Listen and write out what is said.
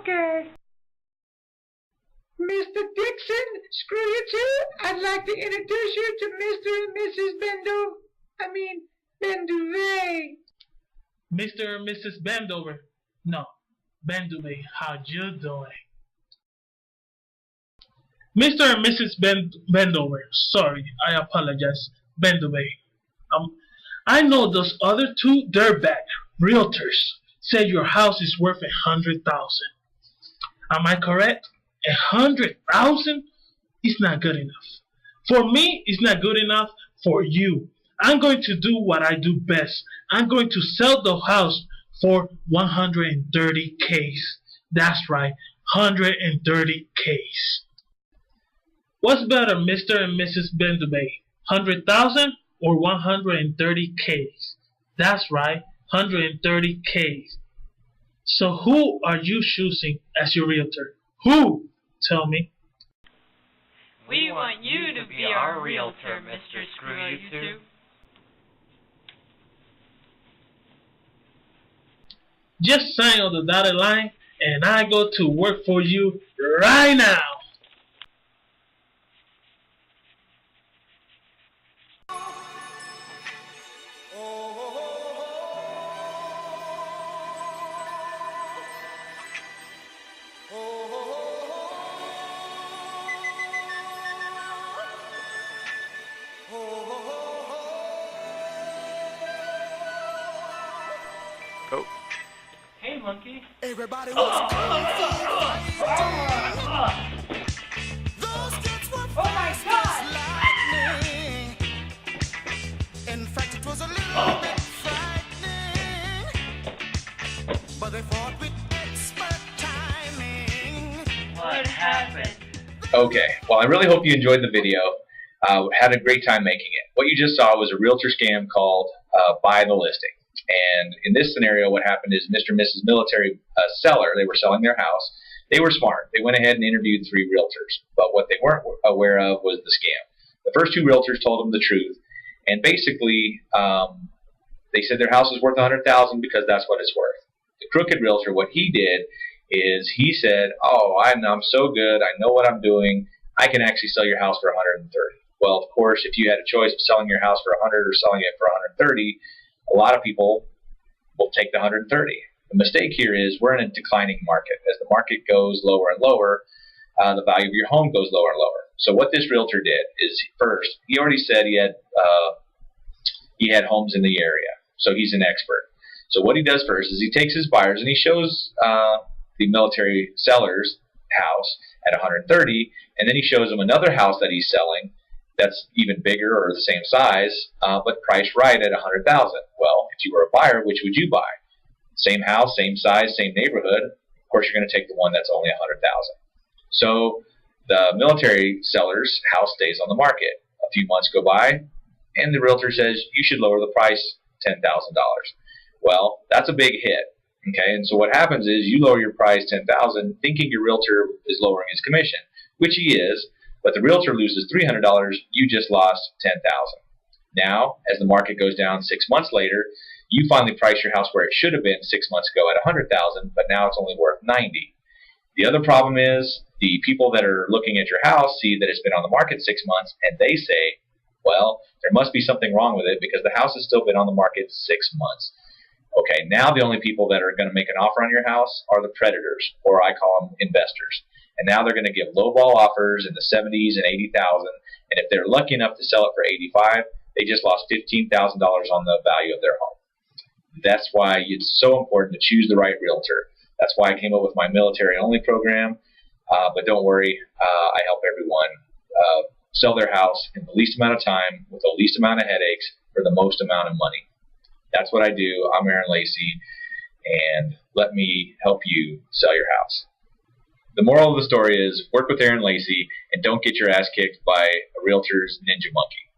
Okay. Mr. Dixon, screw you too. I'd like to introduce you to Mr. and Mrs. Benduve. Mr. and Mrs. Bendover. No, Benduve, how you doing? Mr. and Mrs. Bendover. Sorry, I apologize. Benduve. I know those other two dirtbag realtors said your house is worth $100,000. Am I correct? $100,000 is not good enough. For me, it's not good enough. For you, I'm going to do what I do best. I'm going to sell the house for 130K. That's right, 130K. What's better, Mr. and Mrs. Benduve? 100,000 or 130K? That's right, 130K. So who are you choosing as your realtor? Who? Tell me. We want you to be our realtor, Mr. Screw You Two. Just sign on the dotted line and I go to work for you right now. Oh. Hey, monkey. Everybody was Those kids were fast as lightning. In fact, it was a little bit frightening. But they fought with expert timing. What happened? Okay, well, I really hope you enjoyed the video. Had a great time making it. What you just saw was a realtor scam called Buy the Listing. And in this scenario, what happened is Mr. and Mrs. Military seller, they were selling their house. They were smart. They went ahead and interviewed 3 realtors. But what they weren't aware of was the scam. The first 2 realtors told them the truth. And basically, they said their house is worth $100,000 because that's what it's worth. The crooked realtor, what he did is he said, oh, I'm so good. I know what I'm doing. I can actually sell your house for $130,000. Well, of course, if you had a choice of selling your house for $100,000 or selling it for $130,000, a lot of people will take the $130,000. The mistake here is we're in a declining market. As the market goes lower and lower, the value of your home goes lower and lower. So what this realtor did is, first, he already said he had homes in the area, so he's an expert. So what he does first is he takes his buyers and he shows the military seller's house at $130,000, and then he shows them another house that he's selling that's even bigger or the same size, but priced right at $100,000. Well, if you were a buyer, which would you buy? Same house, same size, same neighborhood. Of course, you're going to take the one that's only $100,000. So the military seller's house stays on the market. A few months go by, and the realtor says you should lower the price $10,000. Well, that's a big hit. Okay, and so what happens is you lower your price $10,000, thinking your realtor is lowering his commission, which he is. But the realtor loses $300, you just lost $10,000. Now, as the market goes down 6 months later, you finally price your house where it should have been 6 months ago at $100,000, but now it's only worth $90,000. The other problem is the people that are looking at your house see that it's been on the market 6 months, and they say, well, there must be something wrong with it because the house has still been on the market 6 months. Okay, now the only people that are going to make an offer on your house are the predators, or I call them investors. And now they're going to give lowball offers in the 70s and 80,000. And if they're lucky enough to sell it for 85, they just lost $15,000 on the value of their home. That's why it's so important to choose the right realtor. That's why I came up with my military-only program. But don't worry, I help everyone sell their house in the least amount of time with the least amount of headaches for the most amount of money. That's what I do. I'm Aaron Lacey, and let me help you sell your house. The moral of the story is work with Aaron Lacey and don't get your ass kicked by a realtor's ninja monkey.